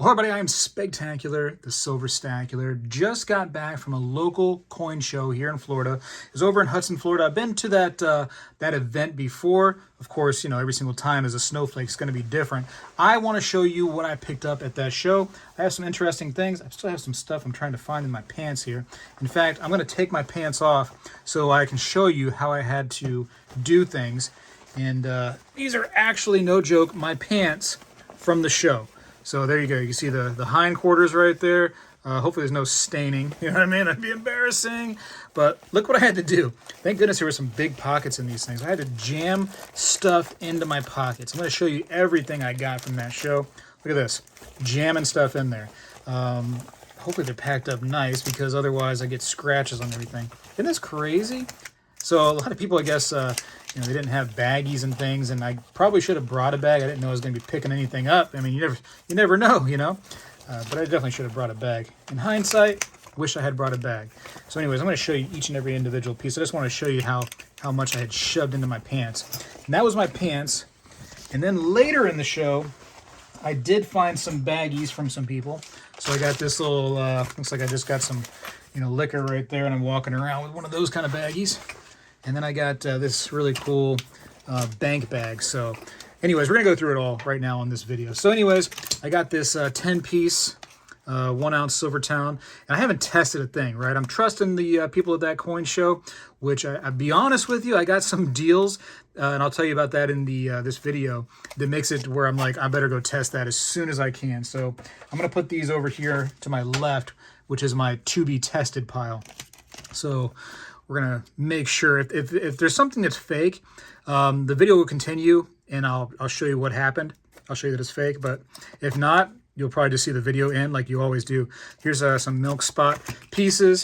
Well, everybody, I am Spegtacular, the Silver Stacular. Just got back from a local coin show here in Florida. It was over in Hudson, Florida. I've been to that event before. Of course, you know, every single time as a snowflake is going to be different. I want to show you what I picked up at that show. I have some interesting things. I still have some stuff I'm trying to find in my pants here. In fact, I'm going to take my pants off so I can show you how I had to do things. And these are actually, no joke, my pants from the show. So there you go. You can see the hindquarters right there. Hopefully there's no staining. You know what I mean? That'd be embarrassing. But look what I had to do. Thank goodness there were some big pockets in these things. I had to jam stuff into my pockets. I'm going to show you everything I got from that show. Look at this. Jamming stuff in there. Hopefully they're packed up nice because otherwise I get scratches on everything. Isn't this crazy? So a lot of people, I guess, you know, they didn't have baggies and things, and I probably should have brought a bag. I didn't know I was going to be picking anything up. I mean, you never know, you know. But I definitely should have brought a bag. In hindsight, wish I had brought a bag. So anyways, I'm going to show you each and every individual piece. I just want to show you how much I had shoved into my pants. And that was my pants. And then later in the show, I did find some baggies from some people. So I got this little, looks like I just got some, you know, liquor right there, and I'm walking around with one of those kind of baggies. And then I got this really cool bank bag. So anyways, we're going to go through it all right now on this video. So anyways, I got this 10-piece 1-ounce Silvertown. And I haven't tested a thing, right? I'm trusting the people at that coin show, which I'll be honest with you, I got some deals, and I'll tell you about that in the this video, that makes it where I'm like, I better go test that as soon as I can. So I'm going to put these over here to my left, which is my to-be-tested pile. So we're going to make sure if there's something that's fake, the video will continue and I'll show you what happened. I'll show you that it's fake, but if not, you'll probably just see the video end like you always do. Here's some milk spot pieces,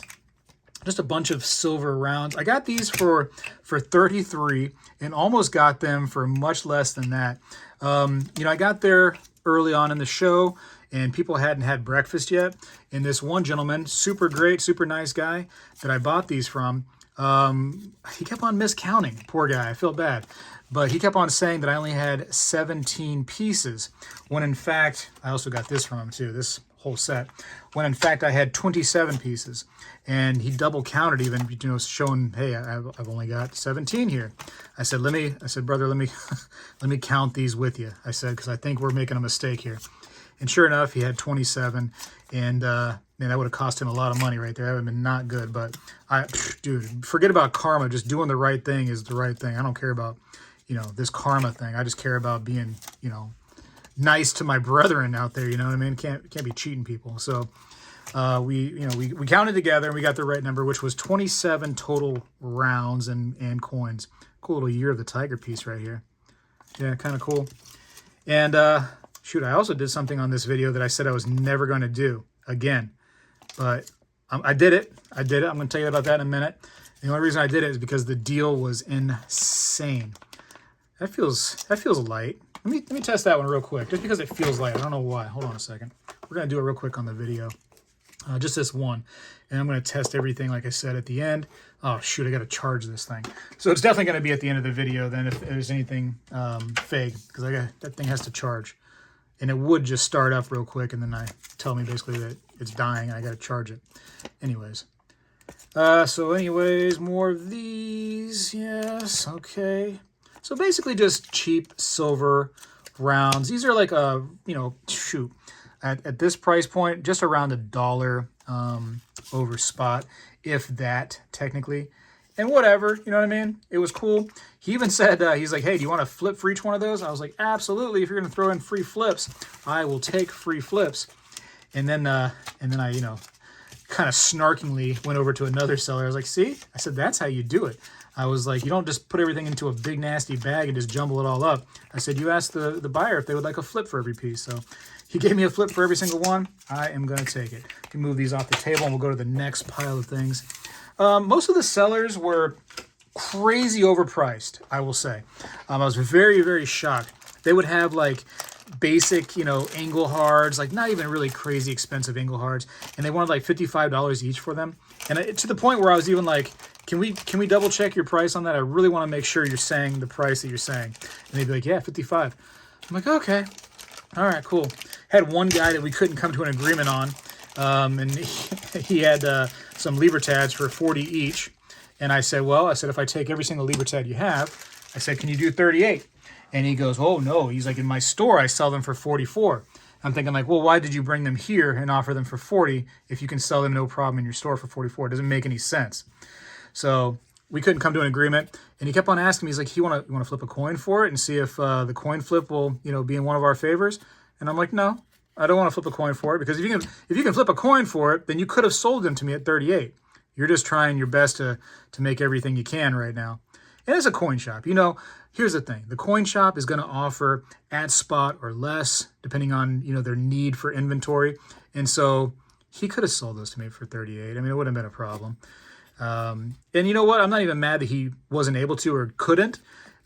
just a bunch of silver rounds. I got these for 33 and almost got them for much less than that. You know, I got there early on in the show and people hadn't had breakfast yet. And this one gentleman, super great, super nice guy that I bought these from, he kept on miscounting. Poor guy, I feel bad. But he kept on saying that I only had 17 pieces, when in fact, I also got this from him too, this whole set, when in fact I had 27 pieces. And he double counted even, you know, showing, hey, I've only got 17 here. I said, brother, let me count these with you. I said, because I think we're making a mistake here. And sure enough, he had 27, and man, that would have cost him a lot of money right there. That would have been not good, but dude, forget about karma. Just doing the right thing is the right thing. I don't care about, you know, this karma thing. I just care about being, you know, nice to my brethren out there. You know what I mean? Can't be cheating people. So we counted together and we got the right number, which was 27 total rounds and coins. Cool little Year of the Tiger piece right here. Yeah, kind of cool. And shoot, I also did something on this video that I said I was never going to do again, but I did it. I'm going to tell you about that in a minute. The only reason I did it is because the deal was insane. That feels light. Let me test that one real quick, just because it feels light. I don't know why. Hold on a second. We're going to do it real quick on the video. Just this one. And I'm going to test everything, like I said, at the end. Oh, shoot, I got to charge this thing. So it's definitely going to be at the end of the video then if there's anything fake, because that thing has to charge. And it would just start up real quick, and then tell me basically that it's dying, and I got to charge it. Anyways. So anyways, more of these. Yes, okay. So basically just cheap silver rounds. These are like you know, shoot. At this price point, just around $1 over spot, if that, technically. And whatever, you know what I mean? It was cool. He even said, he's like, hey, do you want to flip for each one of those? I was like, absolutely. If you're going to throw in free flips, I will take free flips. And then I, you know, kind of snarkingly went over to another seller. I was like, see? I said, that's how you do it. I was like, you don't just put everything into a big nasty bag and just jumble it all up. I said, you ask the buyer if they would like a flip for every piece. So he gave me a flip for every single one. I am going to take it. You can move these off the table and we'll go to the next pile of things. Most of the sellers were crazy overpriced, I will say. I was very, very shocked. They would have like basic, you know, angle hards, like not even really crazy expensive angle hards, and they wanted like $55 each for them. And to the point where I was even like, can we double check your price on that? I really want to make sure you're saying the price that you're saying. And they'd be like, yeah, 55. I'm like, okay. All right, cool. had one guy that we couldn't come to an agreement on, and he had some Libertads for 40 each. And I said, well, if I take every single Libertad you have, I said, can you do 38? And he goes, oh, no. He's like, in my store, I sell them for 44. I'm thinking like, well, why did you bring them here and offer them for 40 if you can sell them no problem in your store for 44? It doesn't make any sense. So we couldn't come to an agreement. And he kept on asking me, he's like, you want to flip a coin for it and see if the coin flip will, be in one of our favors? And I'm like, no, I don't want to flip a coin for it, because if you can flip a coin for it, then you could have sold them to me at 38. You're just trying your best to make everything you can right now. And it's a coin shop. Here's the thing. The coin shop is going to offer at spot or less, depending on, their need for inventory. And so he could have sold those to me for 38. I mean, it wouldn't have been a problem. And you know what? I'm not even mad that he wasn't able to or couldn't.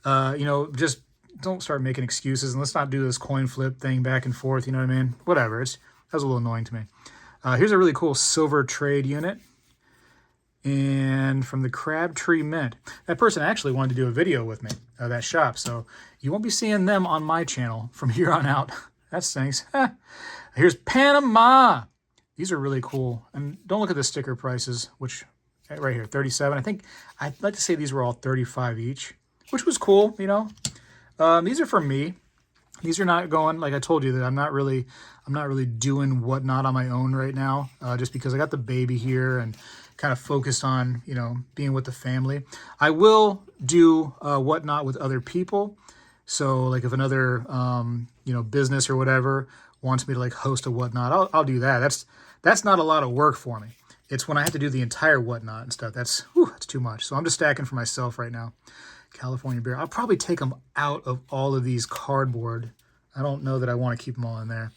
Just don't start making excuses, and let's not do this coin flip thing back and forth. You know what I mean? Whatever. That was a little annoying to me. Here's a really cool silver trade unit. And from the Crabtree Mint. That person actually wanted to do a video with me, that shop. So you won't be seeing them on my channel from here on out. That stinks. Here's Panama. These are really cool. And don't look at the sticker prices, which right here, 37. I think I'd like to say these were all 35 each, which was cool, These are for me. These are not going, like I told you, that I'm not really doing Whatnot on my own right now, just because I got the baby here and kind of focused on, being with the family. I will do Whatnot with other people. So like if another, business or whatever wants me to like host a Whatnot, I'll do that. That's not a lot of work for me. It's when I have to do the entire Whatnot and stuff. That's too much. So I'm just stacking for myself right now. California beer. I'll probably take them out of all of these cardboard. I don't know that I want to keep them all in there.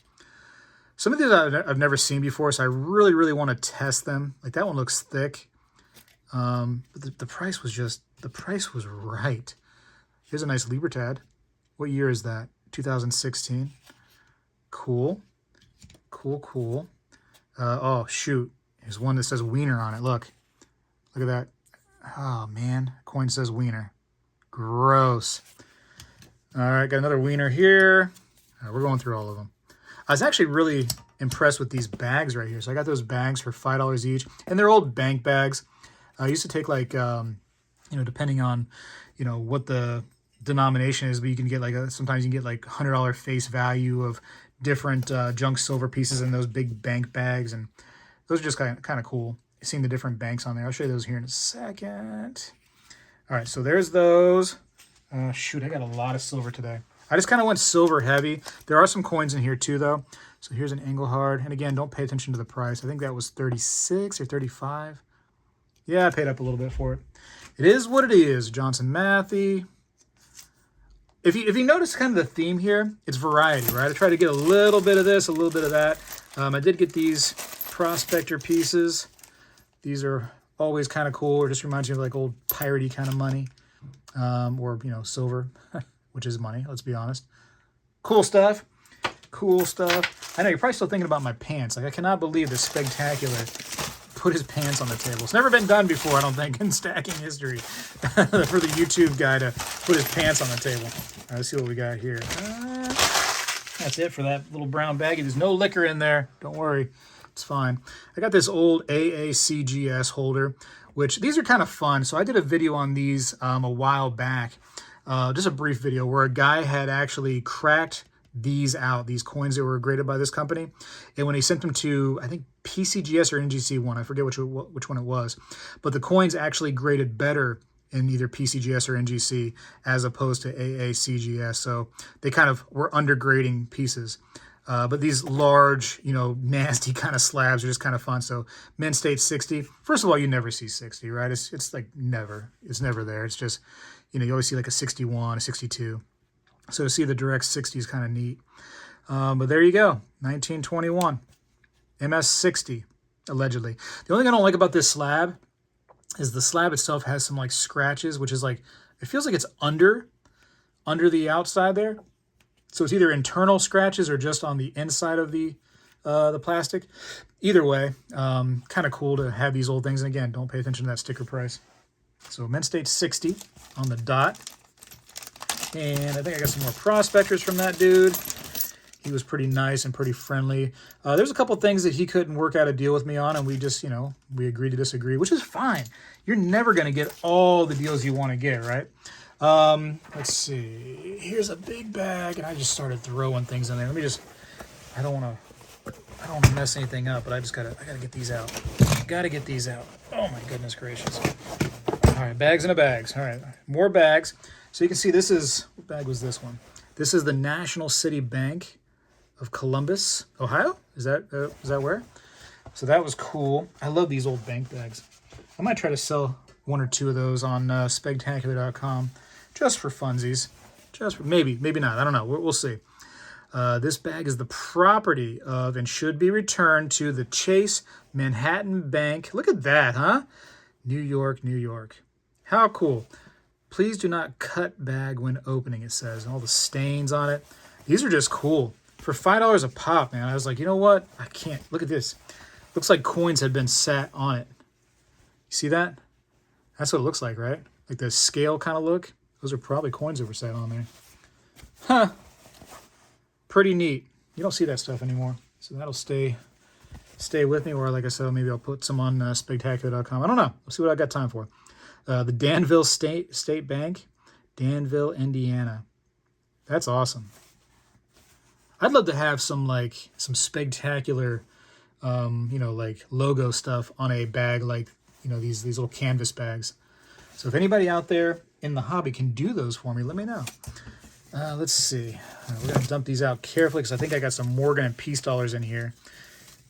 Some of these I've never seen before, so I really, really want to test them. Like that one looks thick. But the price was right. Here's a nice Libertad. What year is that? 2016. Cool. Oh, shoot. Here's one that says Wiener on it. Look at that. Oh, man. Coin says Wiener. Gross. All right, got another Wiener here. All right, we're going through all of them. I was actually really impressed with these bags right here. So I got those bags for $5 each, and they're old bank bags. I used to take like, depending on, what the denomination is, but you can get sometimes you can get like $100 face value of different junk silver pieces in those big bank bags, and those are just kind of cool. Seeing the different banks on there. I'll show you those here in a second. All right, so there's those. Shoot, I got a lot of silver today. I just kind of went silver heavy. There are some coins in here too, though. So here's an Engelhard. And again, don't pay attention to the price. I think that was 36 or 35. Yeah, I paid up a little bit for it. It is what it is. Johnson Matthey. If you notice kind of the theme here, it's variety, right? I try to get a little bit of this, a little bit of that. I did get these prospector pieces. These are always kind of cool. It just reminds me of like old piratey kind of money. Or, silver, which is money, let's be honest. Cool stuff. I know you're probably still thinking about my pants. Like, I cannot believe this Spegtacular put his pants on the table. It's never been done before, I don't think, in stacking history for the YouTube guy to put his pants on the table. All right, let's see what we got here. That's it for that little brown baggie. There's no liquor in there. Don't worry. It's fine. I got this old AACGS holder, which these are kind of fun. So I did a video on these a while back, just a brief video where a guy had actually cracked these out, these coins that were graded by this company. And when he sent them to, I think, PCGS or NGC1, I forget which one it was, but the coins actually graded better in either PCGS or NGC as opposed to AACGS. So they kind of were undergrading pieces. But these large, nasty kind of slabs are just kind of fun. So Mint State 60. First of all, you never see 60, right? It's like never. It's never there. It's just, you always see like a 61, a 62. So to see the direct 60 is kind of neat. But there you go. 1921. MS60, allegedly. The only thing I don't like about this slab is the slab itself has some like scratches, which is like, it feels like it's under the outside there. So it's either internal scratches or just on the inside of the plastic. Either way, kind of cool to have these old things. And again, don't pay attention to that sticker price. So Mint State 60 on the dot. And I think I got some more prospectors from that dude. He was pretty nice and pretty friendly. There's a couple things that he couldn't work out a deal with me on, and we just, you know, we agreed to disagree, which is fine. You're never going to get all the deals you want to get, right? Let's see. Here's a big bag, and I just started throwing things in there. Let me just, I don't want to mess anything up, but I gotta get these out. Gotta get these out. Oh my goodness gracious. All right, bags in a bags. All right, more bags. So you can see this is, what bag was this one? This is the National City Bank of Columbus, Ohio. Is that where? So that was cool. I love these old bank bags. I might try to sell one or two of those on Spegtacular.com just for funsies. Just for, maybe not. I don't know. We'll see. This bag is the property of and should be returned to the Chase Manhattan Bank. Look at that, huh? New York, New York. How cool. Please do not cut bag when opening, it says. And all the stains on it. These are just cool. For $5 a pop, man, I was like, you know what? I can't. Look at this. Looks like coins had been sat on it. You see that? That's what it looks like, right? Like the scale kind of look. Those are probably coins that were sat on there. Huh. Pretty neat. You don't see that stuff anymore. So that'll stay with me. Or like I said, maybe I'll put some on Spegtacular.com. I don't know. We'll see what I got time for. The Danville State Bank, Danville, Indiana. That's awesome. I'd love to have some Spegtacular, you know, like logo stuff on a bag, like, you know, these little canvas bags. So if anybody out there in the hobby can do those for me, let me know. Let's see. We're going to dump these out carefully because I think I got some Morgan and Peace dollars in here,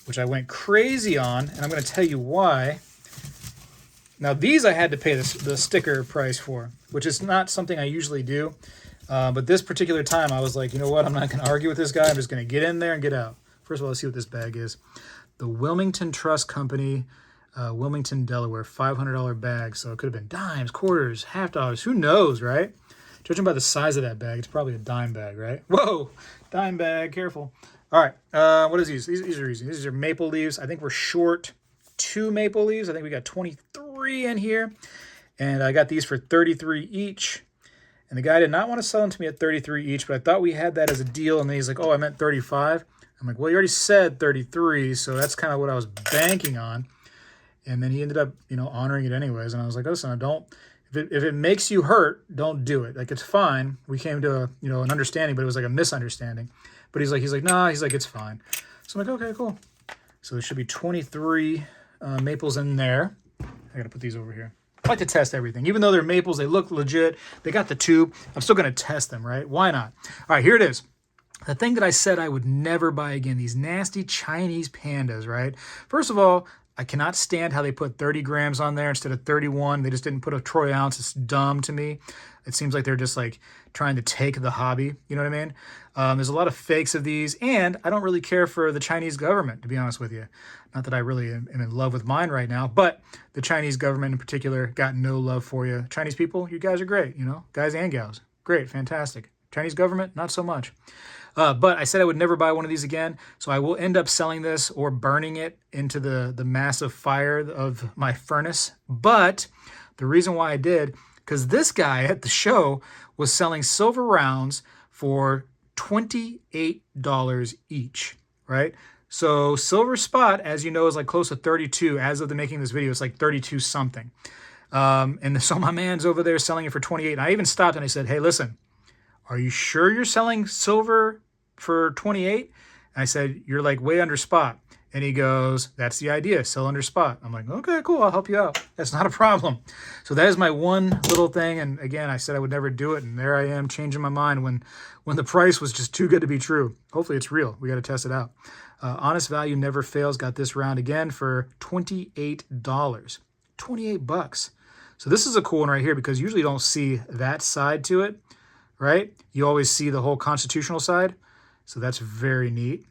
which I went crazy on, and I'm going to tell you why. Now, these I had to pay the sticker price for, which is not something I usually do. But this particular time, I was like, you know what? I'm not going to argue with this guy. I'm just going to get in there and get out. First of all, let's see what this bag is. The Wilmington Trust Company, Wilmington, Delaware, $500 bag. So it could have been dimes, quarters, half dollars. Who knows, right? Judging by the size of that bag, it's probably a dime bag, right? Whoa, dime bag, careful. All right, what is these? These are easy. These are maple leaves. I think we're short 2 maple leaves. I think we got 23 in here. And I got these for 33 each. And the guy did not want to sell them to me at 33 each, but I thought we had that as a deal. And then he's like, oh, I meant 35. I'm like, well, you already said 33, so that's kind of what I was banking on. And then he ended up, you know, honoring it anyways. And I was like, listen, if it makes you hurt, don't do it. Like, it's fine. We came to, you know, an understanding, but it was like a misunderstanding. But he's like, nah, he's like, it's fine. So I'm like, okay, cool. So there should be 23 maples in there. I got to put these over here. I like to test everything. Even though they're maples, they look legit. They got the tube. I'm still going to test them, right? Why not? All right, here it is. The thing that I said I would never buy again, these nasty Chinese pandas, right? First of all, I cannot stand how they put 30 grams on there instead of 31. They just didn't put a troy ounce. It's dumb to me. It seems like they're just like trying to take the hobby. You know what I mean? There's a lot of fakes of these, and I don't really care for the Chinese government, to be honest with you. Not that I really am in love with mine right now, but the Chinese government in particular got no love for you. Chinese people, you guys are great, you know, guys and gals. Great, fantastic. Chinese government, not so much. But I said I would never buy one of these again, so I will end up selling this or burning it into the massive fire of my furnace. But the reason why I did, because this guy at the show was selling silver rounds for $28 each, right? So silver spot, as you know, is like close to 32. As of the making of this video, it's like 32 something. And so my man's over there selling it for 28. And I even stopped and I said, hey, listen, are you sure you're selling silver for 28? And I said, you're like way under spot. And he goes, that's the idea, sell under spot. I'm like, okay, cool, I'll help you out. That's not a problem. So that is my one little thing. And again, I said I would never do it. And there I am changing my mind when the price was just too good to be true. Hopefully it's real. We got to test it out. Honest Value Never Fails got this round again for $28. 28 bucks. So this is a cool one right here because you usually don't see that side to it, right? You always see the whole constitutional side. So that's very neat.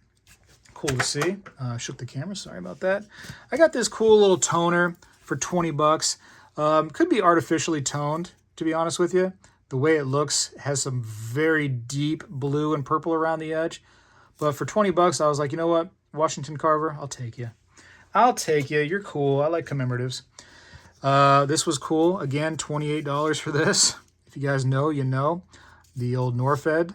Cool to see. Shook the camera. Sorry about that. I got this cool little toner for 20 bucks. Could be artificially toned, to be honest with you. The way it looks has some very deep blue and purple around the edge. But for 20 bucks, I was like, you know what? Washington Carver, I'll take you. I'll take you. You're cool. I like commemoratives. This was cool. Again, $28 for this. If you guys know, you know. The old Norfed.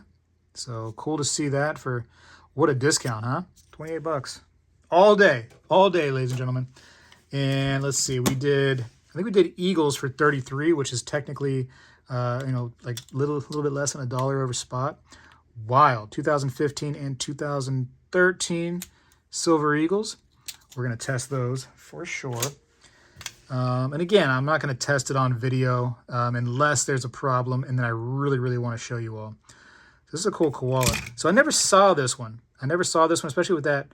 So cool to see that for What a discount, huh? 28 bucks. All day, ladies and gentlemen. And let's see, I think we did Eagles for 33, which is technically, like little bit less than $1 over spot. Wild. 2015 and 2013 Silver Eagles. We're going to test those for sure. And again, I'm not going to test it on video unless there's a problem and then I really, really want to show you all. This is a cool koala. So I never saw this one. Especially with that,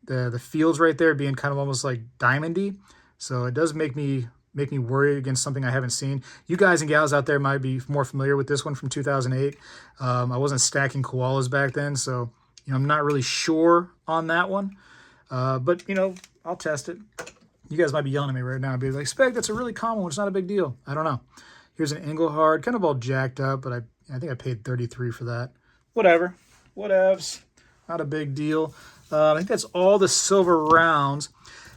the fields right there being kind of almost like diamondy. So it does make me worry against something I haven't seen. You guys and gals out there might be more familiar with this one from 2008. I wasn't stacking koalas back then, so I'm not really sure on that one. But I'll test it. You guys might be yelling at me right now and be like, Speg, that's a really common one. It's not a big deal. I don't know. Here's an Engelhard, kind of all jacked up, but I think I paid 33 for that. Whatever. Whatevs. Not a big deal. I think that's all the silver rounds.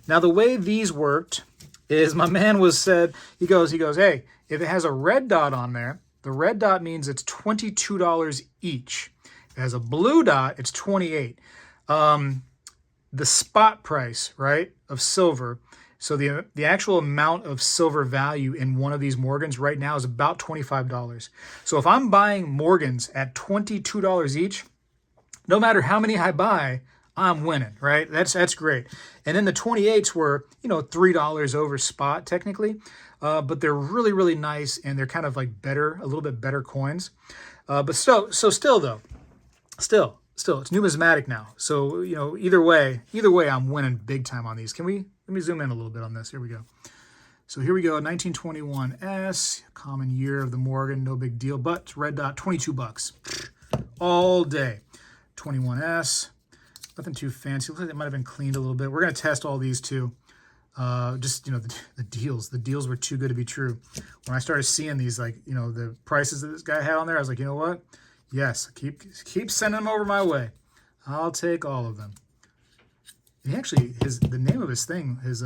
Now, the way these worked is my man he goes, hey, if it has a red dot on there, the red dot means it's $22 each. If it has a blue dot, it's 28. The spot price, right, of silver, so the actual amount of silver value in one of these Morgans right now is about $25. So if I'm buying Morgans at $22 each, no matter how many I buy, I'm winning, right? That's great. And then the 28s were, $3 over spot technically, but they're really, really nice and they're kind of like a little bit better coins. But still, it's numismatic now. So, either way, I'm winning big time on these. Let me zoom in a little bit on this. Here we go. So here we go, 1921S, common year of the Morgan, no big deal, but red dot, 22 bucks all day. 21S, nothing too fancy. Looks like it might have been cleaned a little bit. We're going to test all these too. The deals. The deals were too good to be true. When I started seeing these, the prices that this guy had on there, I was like, you know what? Yes, keep sending them over my way. I'll take all of them. And he actually, the name of his thing, his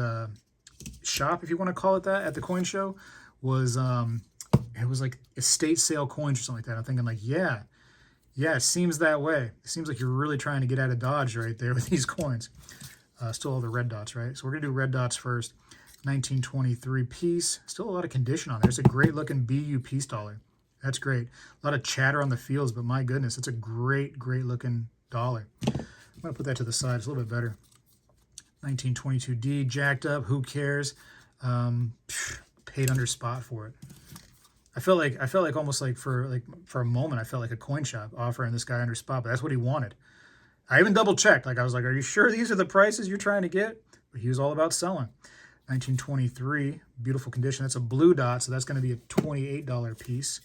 shop, if you want to call it that, at the coin show, was it was like estate sale coins or something like that. I'm thinking like, yeah, it seems that way. It seems like you're really trying to get out of Dodge right there with these coins. Still all the red dots, right? So we're gonna do red dots first. 1923 piece. Still a lot of condition on there. It's a great looking BU piece dollar. That's great. A lot of chatter on the fields, but my goodness, it's a great, great looking dollar. I'm gonna put that to the side. It's a little bit better. 1922D, jacked up. Who cares? Paid under spot for it. I felt like almost like for a moment, I felt like a coin shop offering this guy under spot, but that's what he wanted. I even double checked. I was like, "Are you sure these are the prices you're trying to get?" But he was all about selling. 1923, beautiful condition. That's a blue dot, so that's going to be a $28 piece.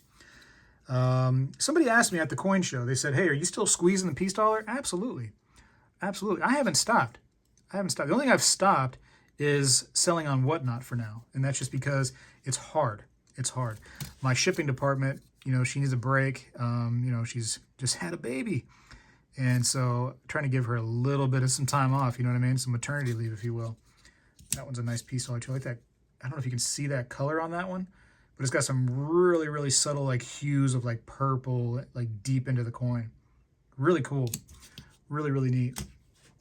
Somebody asked me at the coin show. They said, "Hey, are you still squeezing the piece dollar?" Absolutely. I haven't stopped. The only thing I've stopped is selling on Whatnot for now, and that's just because it's hard. My shipping department, she needs a break. She's just had a baby, and so I'm trying to give her a little bit of some time off. You know what I mean? Some maternity leave, if you will. That one's a nice piece dollar too. I like that. I don't know if you can see that color on that one, but it's got some really, really subtle hues of purple, deep into the coin. Really cool. Really, really neat.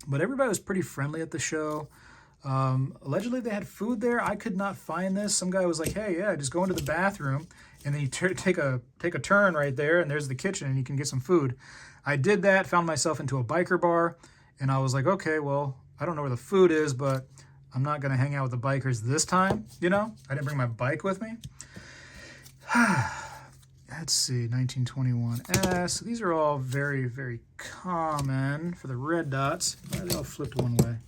But everybody was pretty friendly at the show. Allegedly, they had food there. I could not find this. Some guy was like, "Hey, yeah, just go into the bathroom, and then you take a turn right there, and there's the kitchen, and you can get some food." I did that, found myself into a biker bar, and I was like, okay, well, I don't know where the food is, but I'm not going to hang out with the bikers this time, I didn't bring my bike with me. Let's see, 1921S. These are all very, very common for the red dots. They all flipped one way.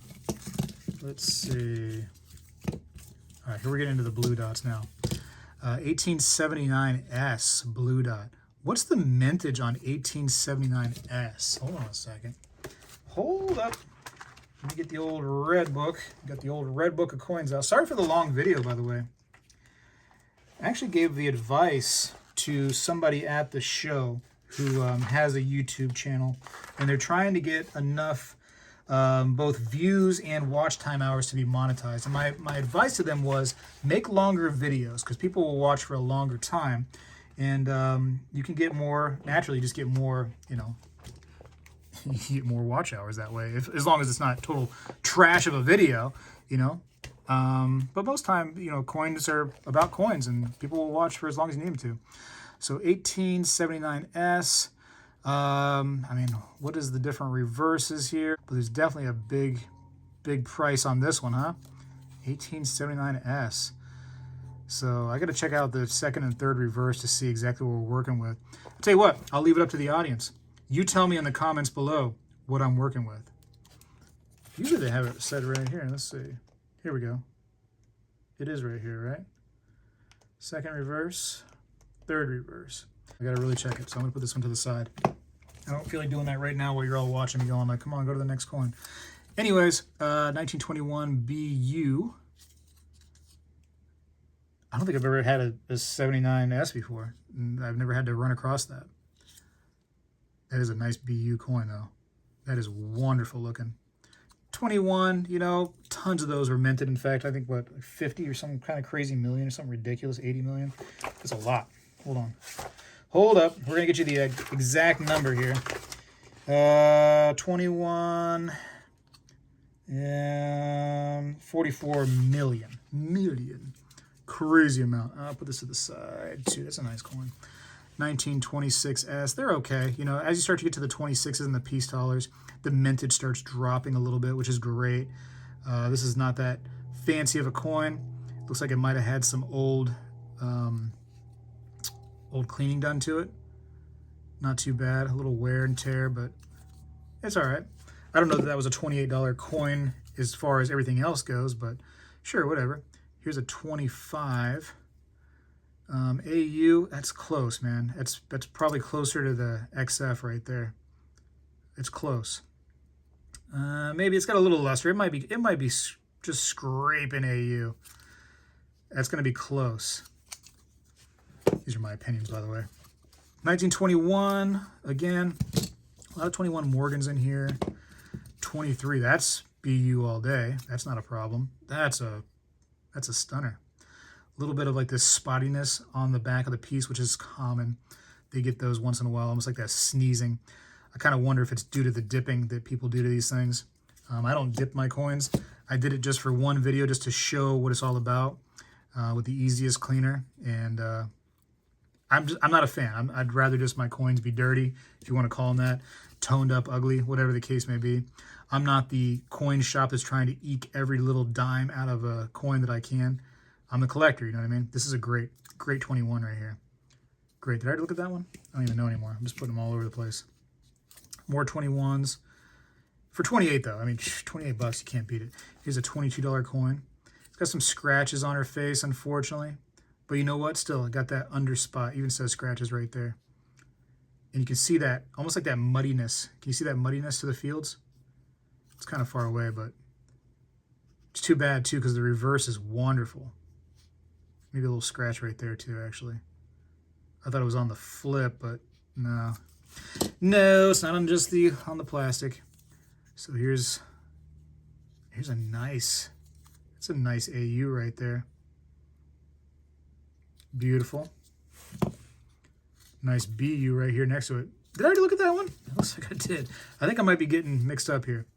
Let's see. All right, here we're getting into the blue dots now. 1879S blue dot. What's the mintage on 1879S? Hold on a second. Hold up. Let me get the old red book. Got the old red book of coins out. Sorry for the long video, by the way. I actually gave the advice to somebody at the show who has a YouTube channel, and they're trying to get enough both views and watch time hours to be monetized. And my advice to them was make longer videos because people will watch for a longer time, and you can get more, naturally just get more, you get more watch hours that way, as long as it's not total trash of a video, you know. But most time, you know, coins are about coins, and people will watch for as long as you need them to. So 1879S. I mean, what is the different reverses here? But there's definitely a big price on this one, huh? 1879S. So I got to check out the second and third reverse to see exactly what we're working with. I'll tell you what, I'll leave it up to the audience. You tell me in the comments below what I'm working with. Usually they have it set right here. Let's see. Here we go. It is right here, right? Second reverse, third reverse. I got to really check it, so I'm going to put this one to the side. I don't feel like doing that right now while you're all watching me going like, come on, go to the next coin. Anyways, 1921 BU. I don't think I've ever had a 79S before. I've never had to run across that. That is a nice BU coin, though. That is wonderful looking. 21, you know, tons of those were minted. In fact, I think, what, 50 or some kind of crazy million or something ridiculous, 80 million. That's a lot. Hold on. Hold up. We're going to get you the exact number here. 21... 44 million. Crazy amount. I'll put this to the side too. That's a nice coin. 1926S. They're okay. You know, as you start to get to the 26s and the peace dollars, the mintage starts dropping a little bit, which is great. This is not that fancy of a coin. Looks like it might have had some old cleaning done to it. Not too bad. A little wear and tear, but it's all right. I don't know that that was a $28 coin as far as everything else goes, but sure, whatever. Here's a 25 AU. That's close, man. That's probably closer to the XF right there. It's close. Maybe it's got a little luster. It might be just scraping AU. That's going to be close. These are my opinions, by the way. 1921 again. A lot of 21 Morgans in here. 23. That's BU all day. That's not a problem. That's a stunner. A little bit of like this spottiness on the back of the piece, which is common. They get those once in a while, almost like that sneezing. I kind of wonder if it's due to the dipping that people do to these things. I don't dip my coins. I did it just for one video, just to show what it's all about with the easiest cleaner. And I'm not a fan. I'd rather just my coins be dirty, if you want to call them that, toned up, ugly, whatever the case may be. I'm not the coin shop that's trying to eke every little dime out of a coin that I can. I'm the collector, you know what I mean? This is a great 21 right here. Great. Did I already look at that one? I don't even know anymore. I'm just putting them all over the place. More 21s. For 28 though, I mean, 28 bucks, you can't beat it. Here's a $22 coin. It's got some scratches on her face, unfortunately. But you know what? Still, it got that under spot. Even says scratches right there. And you can see that, almost like that muddiness. Can you see that muddiness to the fields? It's kind of far away, but it's too bad too, because the reverse is wonderful. Maybe a little scratch right there too, actually. I thought it was on the flip, but no. No, it's not on just on the plastic. So here's a nice, it's a nice AU right there. Beautiful. Nice BU right here next to it. Did I already look at that one? It looks like I did. I think I might be getting mixed up here.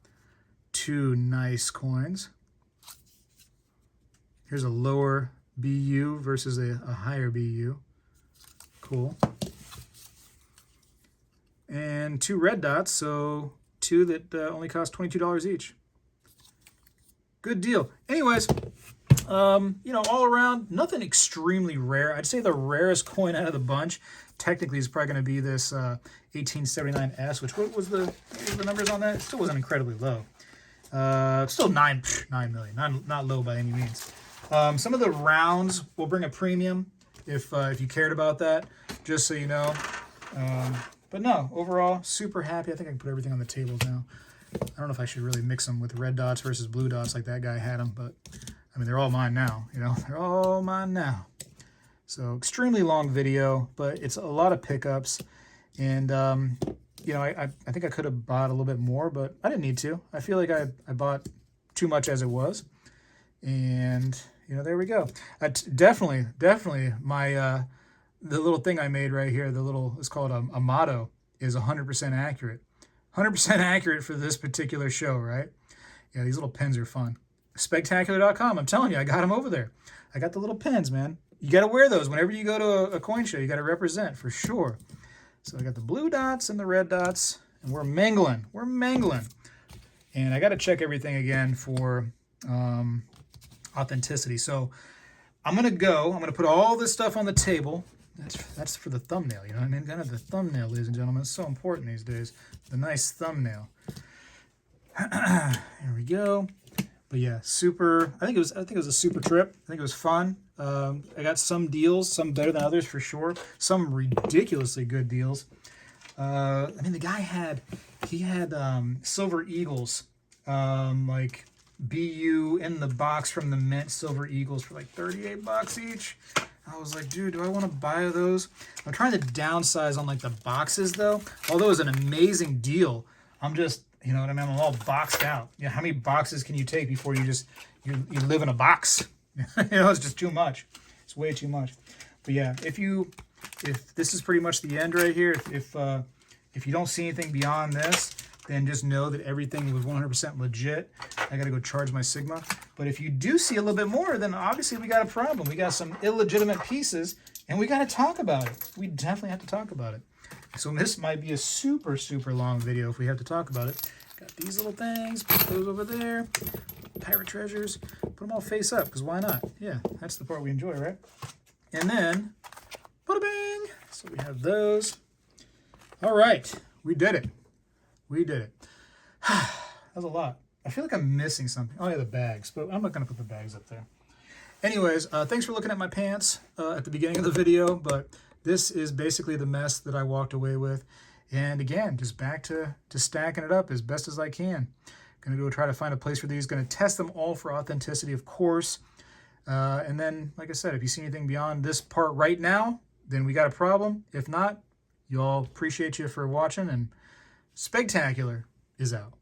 Two nice coins. Here's a lower BU versus a higher BU. Cool. And two red dots, so two that only cost $22 each. Good deal. Anyways, you know, all around, nothing extremely rare. I'd say the rarest coin out of the bunch technically is probably going to be this 1879S, which what was the numbers on that? It still wasn't incredibly low. Still 9 million, not low by any means. Some of the rounds will bring a premium if you cared about that, just so you know. But no, overall, super happy. I think I can put everything on the table now. I don't know if I should really mix them with red dots versus blue dots like that guy had them, but I mean, they're all mine now, you know, they're all mine now. So extremely long video, but it's a lot of pickups. And, you know, I think I could have bought a little bit more, but I didn't need to. I feel like I bought too much as it was. And, you know, there we go. Definitely my, the little thing I made right here, it's called a motto, is 100% accurate. 100% accurate for this particular show, right? Yeah, these little pins are fun. Spegtacular.com. I'm telling you, I got them over there. I got the little pins, man. You got to wear those whenever you go to a coin show. You got to represent for sure. So I got the blue dots and the red dots, and we're mingling. We're mingling. And I got to check everything again for authenticity. So I'm going to put all this stuff on the table. That's for the thumbnail, you know what I mean? Kind of the thumbnail, ladies and gentlemen. It's so important these days. The nice thumbnail. Here we go. But yeah, super. I think it was a super trip. I think it was fun. I got some deals, some better than others for sure. Some ridiculously good deals. I mean, the guy had Silver Eagles, like BU in the box from the Mint Silver Eagles for like $38 each. I was like, dude, do I want to buy those? I'm trying to downsize on like the boxes though. Although it was an amazing deal, I'm just, you know what I mean? I'm all boxed out. Yeah, how many boxes can you take before you live in a box? You know, it's just too much. It's way too much. But yeah, if this is pretty much the end right here, if you don't see anything beyond this, then just know that everything was 100% legit. I got to go charge my Sigma. But if you do see a little bit more, then obviously we got a problem. We got some illegitimate pieces, and we got to talk about it. We definitely have to talk about it. So this might be a super, super long video if we have to talk about it. Got these little things. Put those over there. Pirate treasures. Put them all face up, because why not? Yeah, that's the part we enjoy, right? And then, bada bing! So we have those. All right, we did it. We did it. That was a lot. I feel like I'm missing something. Oh yeah, the bags, but I'm not gonna put the bags up there. Anyways, thanks for looking at my pants at the beginning of the video, but this is basically the mess that I walked away with. And again, just back to stacking it up as best as I can. Gonna go try to find a place for these. Gonna test them all for authenticity, of course. And then, like I said, if you see anything beyond this part right now, then we got a problem. If not, y'all, appreciate you for watching, and Spegtacular is out.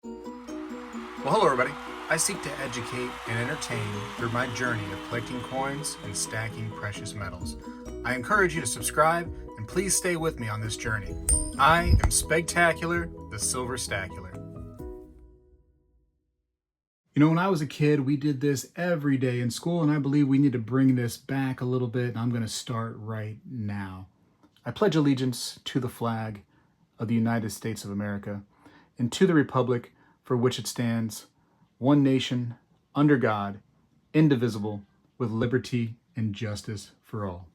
Well, hello everybody. I seek to educate and entertain through my journey of collecting coins and stacking precious metals. I encourage you to subscribe, and please stay with me on this journey. I am Spegtacular, the Silver Stacular. You know, when I was a kid, we did this every day in school, and I believe we need to bring this back a little bit, and I'm going to start right now. I pledge allegiance to the flag of the United States of America and to the republic for which it stands, one nation, under God, indivisible, with liberty and justice for all.